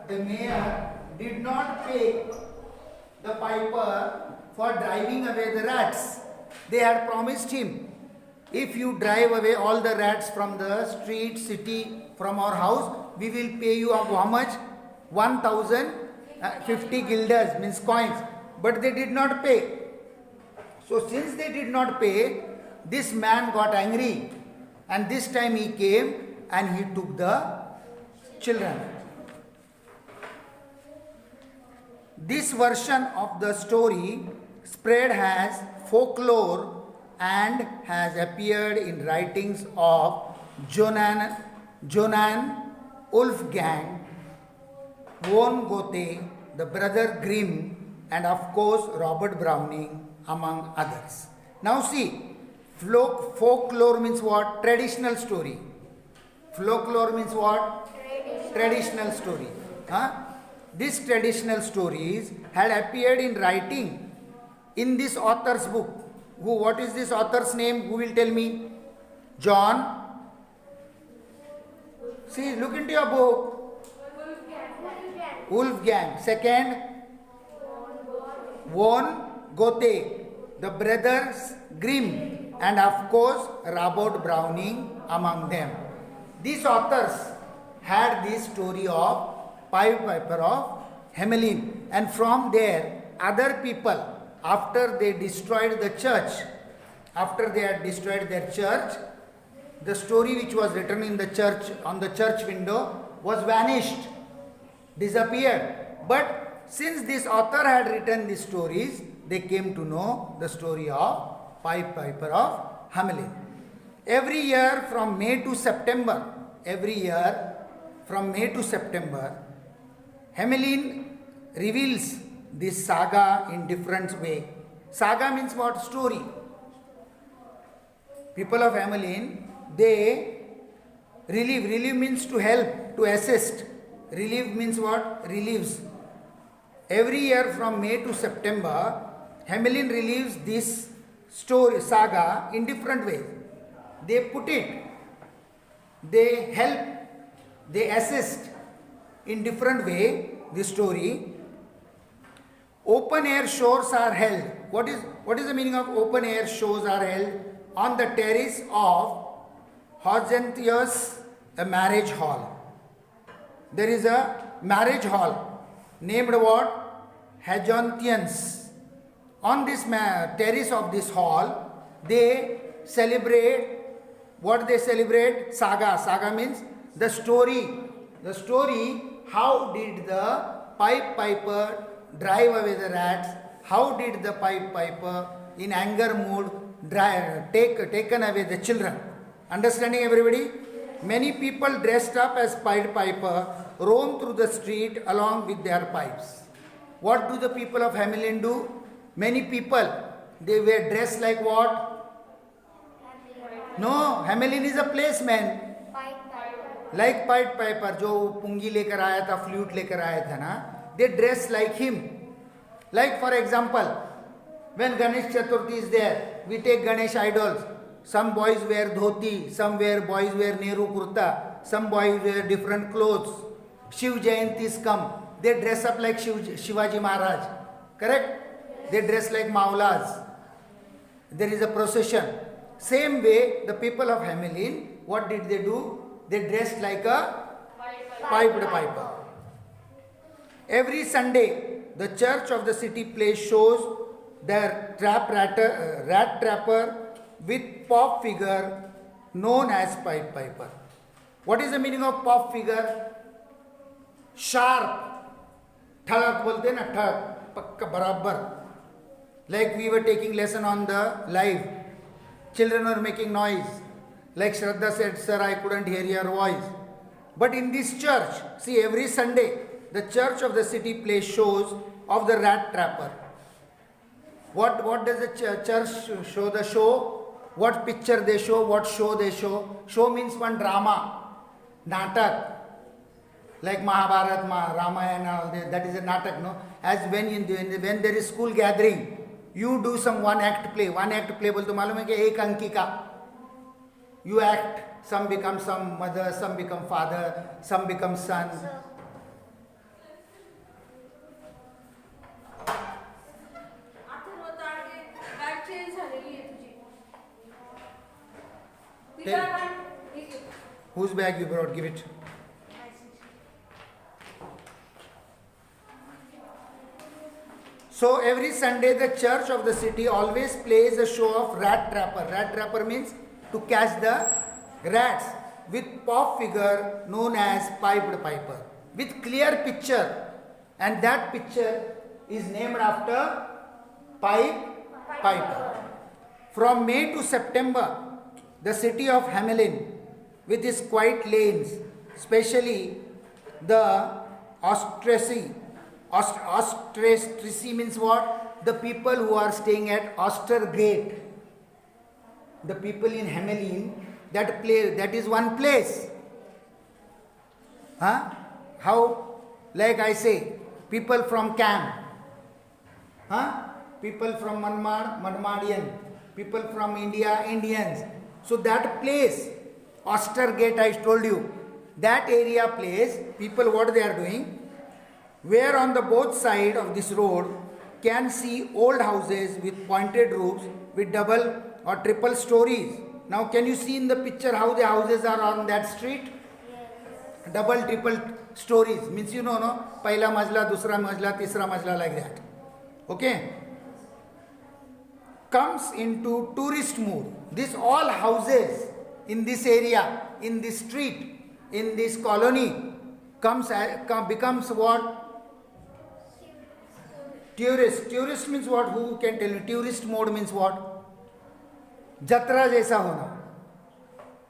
the mayor did not pay the piper for driving away the rats. They had promised him, if you drive away all the rats from the street, city, from our house, we will pay you how much? 1050 guilders, means coins. But they did not pay. So since they did not pay, this man got angry. And this time he came and he took the children. This version of the story spread as folklore and has appeared in writings of Jonan Wolfgang von Goethe, the brother Grimm, and of course Robert Browning, among others. Now see, folklore means what? Traditional story. Folklore means what? Traditional story. These traditional stories had appeared in writing in this author's book. What is this author's name? Who will tell me? John. See, look into your book. Wolfgang. Second, von Goethe, the brothers Grimm, and of course Robert Browning among them. These authors had this story of Piper of Hamelin, and from there other people, after they destroyed the church, after they had destroyed their church, the story which was written in the church, on the church window, was vanished, disappeared. But since this author had written these stories, they came to know the story of Piper of Hamelin. Every year from May to September, Hamelin reveals this saga in different way. Saga means what? Story. People of Hamelin, they relieve. Relieve means to help, to assist. Relieve means what? Relieves. Every year from May to September, Hamelin relieves this story, saga, in different ways. They put it, they help, they assist in different way this story. Open air shows are held. What is the meaning of open air shows are held? On the terrace of Hortensius, a marriage hall. There is a marriage hall named what? Hortensius. On this terrace of this hall, they celebrate, what they celebrate? Saga. Saga means the story. The story, how did the piper drive away the rats? How did the piper in anger mood taken away the children? Understanding everybody? Many people dressed up as Pied Piper roam through the street along with their pipes. What do the people of Hamelin do? Many people, they were dressed like what? No, Hamelin is a place, man. Like Pied Piper, जो pungi लेकर आया था, flute लेकर आया था ना, they dress like him. Like for example, when Ganesh Chaturthi is there, we take Ganesh idols. Some boys wear dhoti, some boys wear Nehru kurta, some boys wear different clothes. Shiv Jayantis come, they dress up like Shivaji Maharaj. Correct? They dress like Maulas. There is a procession. Same way, the people of Hamelin, what did they do? They dressed like a piped piper. Every Sunday, the church of the city place shows their rat trapper with pop figure known as Pied Piper. What is the meaning of pop figure? Sharp. Thak bolte na, thak, pakka barabar. Like we were taking lesson on the live. Children were making noise. Like Shraddha said, sir, I couldn't hear your voice. But in this church, see, every Sunday, the church of the city place shows of the rat trapper. What does the church show? The show? What picture they show? What show they show? Show means one drama, natak. Like Mahabharata, Ramayana, all that is a natak, no? As when there is school gathering, you do some one act play. One act play, बोलते मालूम है कि एक अंकी का. You act. Some become some mother, some become father, some become son. Whose bag you brought? Give it. So every Sunday the church of the city always plays a show of rat trapper. Rat trapper means to catch the rats with pop figure known as piped piper with clear picture, and that picture is named after pipe piper. From May to September, the city of Hamelin with its quiet lanes, especially the Ostracy. Ostracy means what? The people who are staying at Ostergate. The people in Hamelin, that is one place. Huh? How? Like I say, people from Cam. Huh? People from Manmad, Manmadian. People from India, Indians. So that place, Ostergate, I told you, that area place, people what they are doing, where on the both side of this road can see old houses with pointed roofs with double or triple stories. Now can you see in the picture how the houses are on that street? Yes. Double, triple stories. Means you know, no? Pahla majla, dusra majla, tisra majla, like that. Okay? Comes into tourist mood. This all houses in this area, in this street, in this colony, becomes what? Tourist. Tourist means what? Who can tell me? Tourist mode means what? Jatra jaisa hona.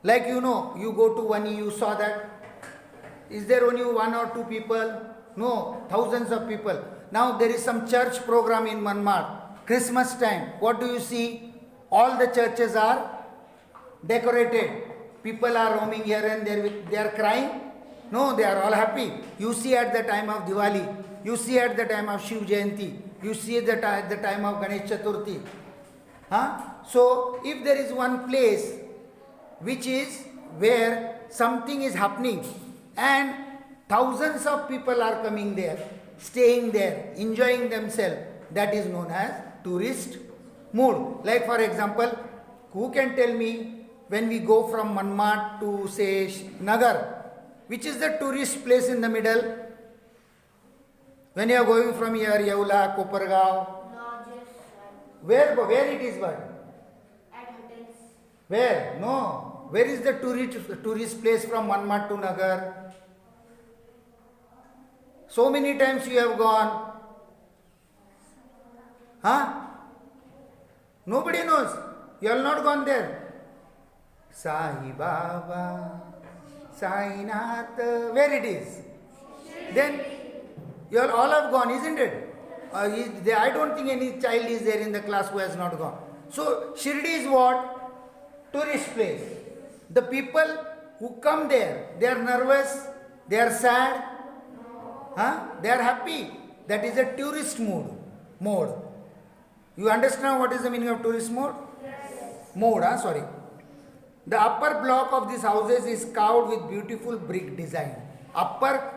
Like you know, you go to Vani, you saw that. Is there only one or two people? No, thousands of people. Now there is some church program in Manmad. Christmas time. What do you see? All the churches are decorated. People are roaming here and there. They are crying. No, they are all happy. You see at the time of Diwali. You see at the time of Shiv Jayanti. You see at the time of Ganesh Chaturthi. Huh? So, if there is one place which is where something is happening and thousands of people are coming there, staying there, enjoying themselves, that is known as tourist mood. Like for example, who can tell me when we go from Manmad to say Nagar, which is the tourist place in the middle? When you are going from here, Yaula, Kopargaon, where it is but? At hotels. Where? No. Where is the tourist place from Manmad to Nagar? So many times you have gone. Huh? Nobody knows. You have not gone there. Sai Baba, Sai Nath, where it is? Then you all have gone, isn't it? I don't think any child is there in the class who has not gone. So Shirdi is what? Tourist place. The people who come there, they are nervous, they are sad, huh? They are happy. That is a tourist mode. You understand what is the meaning of tourist mode? Yes. Mode, sorry. The upper block of these houses is carved with beautiful brick design. Upper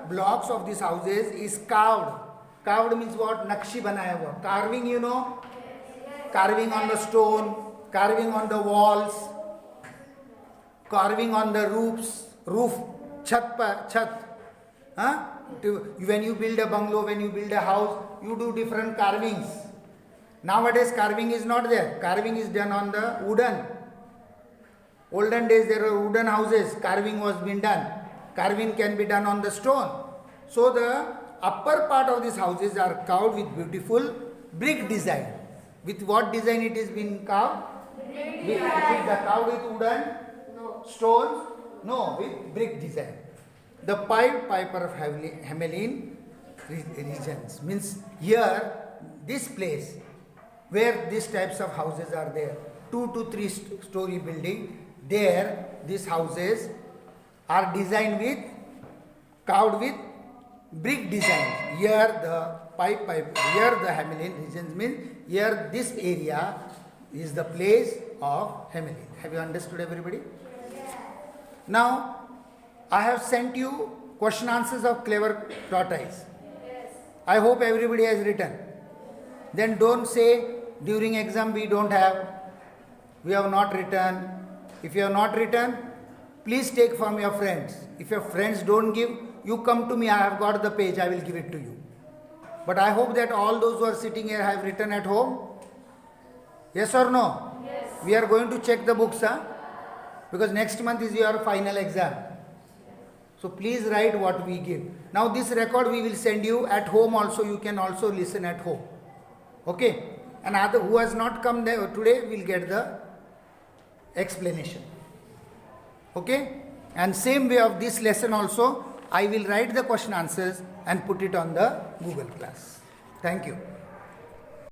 blocks of these houses is carved. Carved means what? Nakshi banaya hua. Carving, you know? Carving on the stone, carving on the walls, carving on the roof, chat. Huh? When you build a bungalow, when you build a house, you do different carvings. Nowadays carving is not there. Carving is done on the wooden. Olden days there were wooden houses. Carving was being done. Carving can be done on the stone. So the upper part of these houses are carved with beautiful brick design. With what design it is being carved? It is carved with wooden? No. Stones? No, with brick design. The Pied Piper of Hamelin regions means here, this place where these types of houses are there, 2 to 3 story building, there these houses are designed with, carved with brick design. Here the here the Hamelin regions means here this area is the place of Hamelin. Have you understood, everybody? Yes. Now I have sent you question answers of clever tortoise. Yes. I hope everybody has written. Then don't say during exam we have not written, If you have not written, please take from your friends. If your friends don't give, you come to me. I have got the page. I will give it to you. But I hope that all those who are sitting here have written at home. Yes or no? Yes. We are going to check the books, huh? Because next month is your final exam. So please write what we give. Now this record we will send you at home also. You can also listen at home. Okay? And other who has not come there today will get the explanation. Okay? And same way of this lesson also, I will write the question answers and put it on the Google class. Thank you.